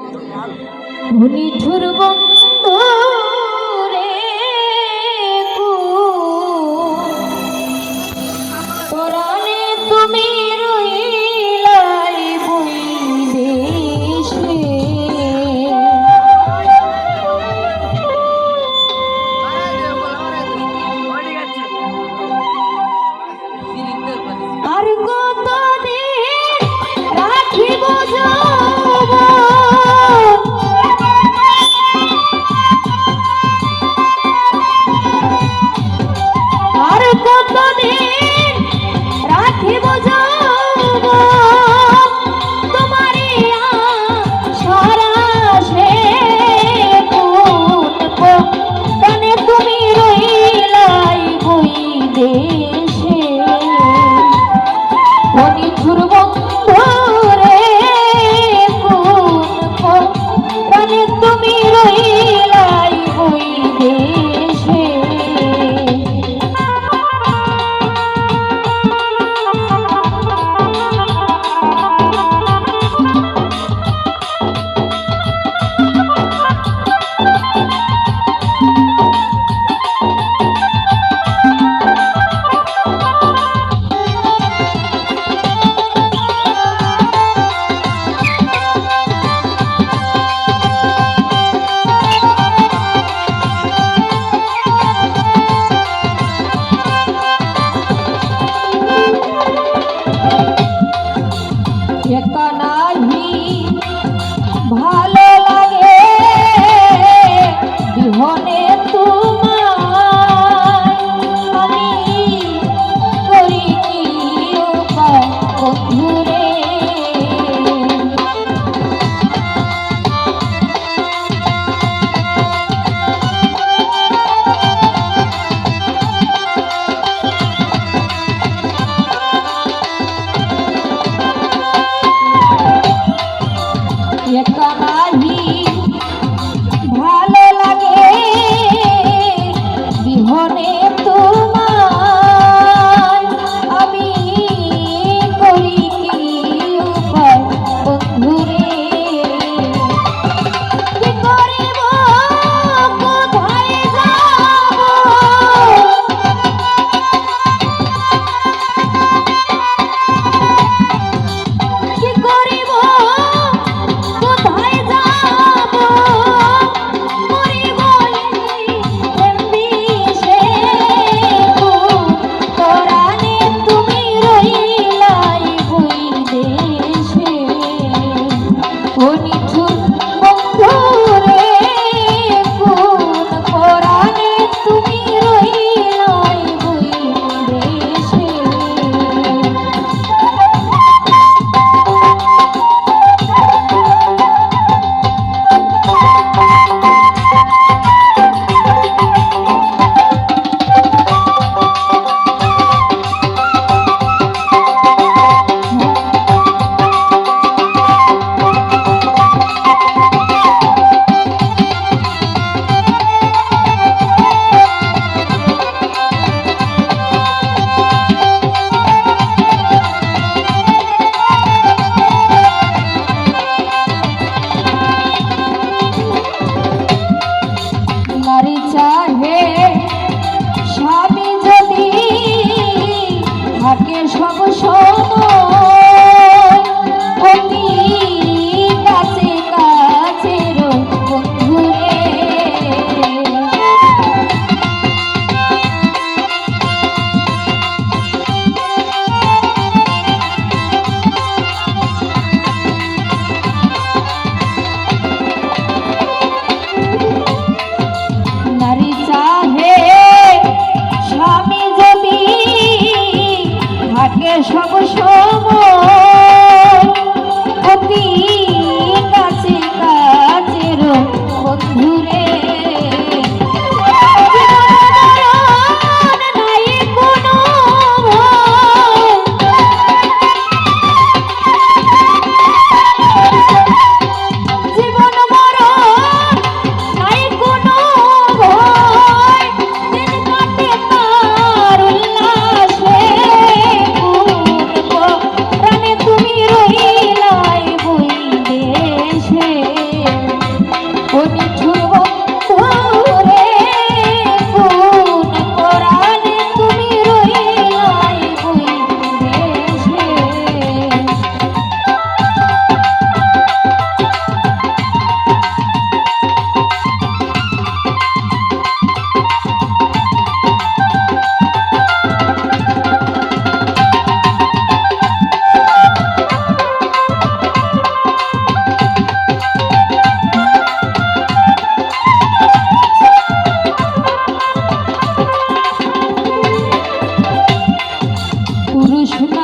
নিঠুর বন্ধু রে পরাণে তুমি রইলাই বৈদেশে আর কতদিন রাখিব আর কতদিন রাখিব তোমারি সরাসে প্রাণে তুমি রইলাই বৈদেশে নিঠুর বন্ধু রে প্রাণে তুমি রইলাই বৈদেশে একা নাহি ভালো লাগে বিহনে তোমার আমি করি কি উপায় বন্ধুরে একা নাহি ভালো লাগে বিহনে তোমার আমি করি কি উপায় বন্ধুরে কি করিব কোথায় যাব কি করিব কোথায় যাব মরিব এমবিসে পরাণে তুমি রইলাই বৈদেশে ও নিঠুর বন্ধু রে পরাণে তুমি রইলাই বৈদেশে নারী চাহে স্বামী যদি থাকে সব সময় অতি কাছে কাছের বন্ধুরে নারী চাহে স্বামী যদি থাকে সব সময় অতি কাছে কাছের বন্ধুরে নাই কোনো জীবন মরণ নাই কোনো ভয় দিন কাটে তার উল্লাসে প্রাণে তুমি রইলাই বই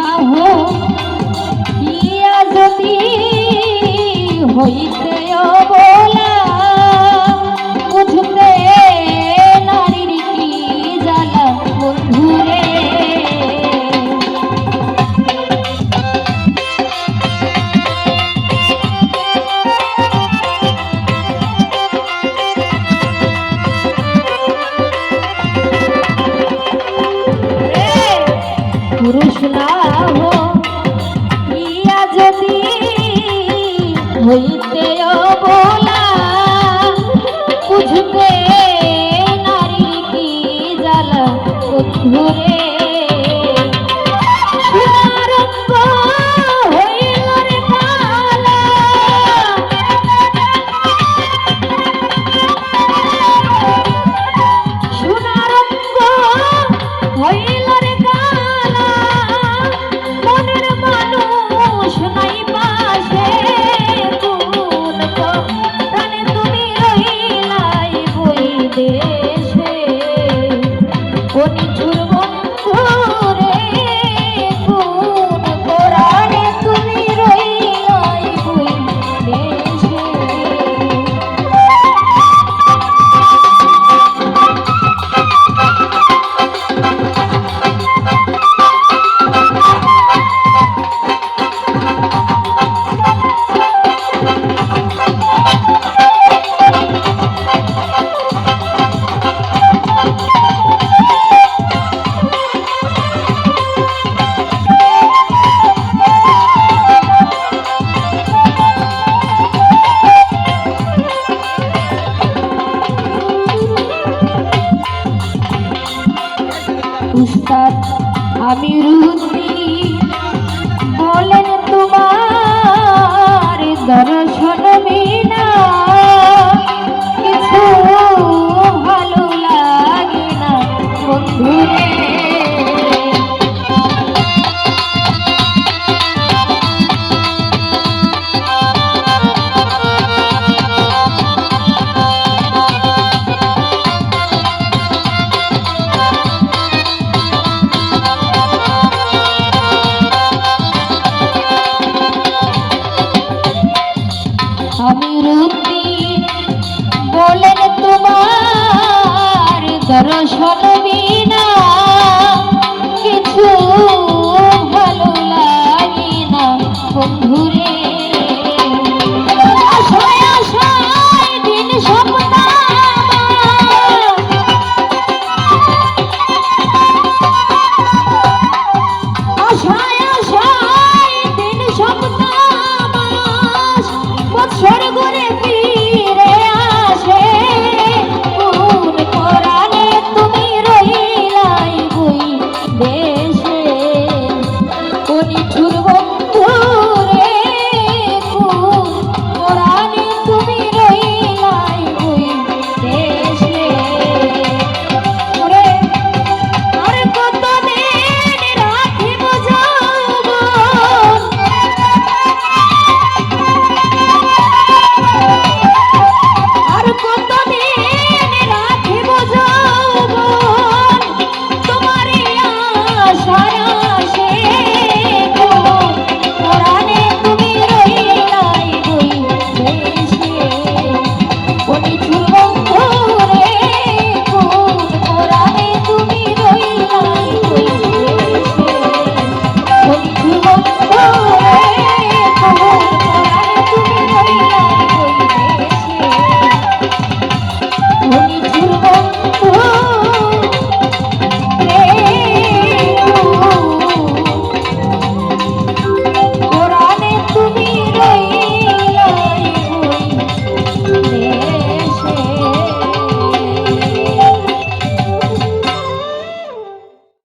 লাহো ইয়া যদি হইতে অবলা বুঝতে নারীর কি জ্বালা বন্ধুরে পুরুষ লাহো ইয়া যদি হইতে অবলা বুঝবে নারীর কি জ্বালা বন্ধুরে সোনারঙ্গ হইল রে কালা সোনারঙ্গ হইল রে কালা মনের মানুষ নাই পাশে কোন প্রাণে তুমি রহিলাই বই দেশে ও নিঠুর বন্ধুরে কোন কোরআনে তুমি রহিলাই বই দেশে উস্তাদ আমিরুদ্দিন বলেন তোমার দর্শন বিনা কিছু ভালো লাগে না বন্ধুরে আমিরুদ্দিন বলেন তোমার দর্শন বিনা কিছু ভালো লাগে না বন্ধুরে আশায় আশায় দিন সপ্তাহ আশায় আশায় দিন সপ্তাহ বৎসর ঘুরে ফিরে আসে কোন কোরআনে তুমি রহিলাই বই দেশে কোন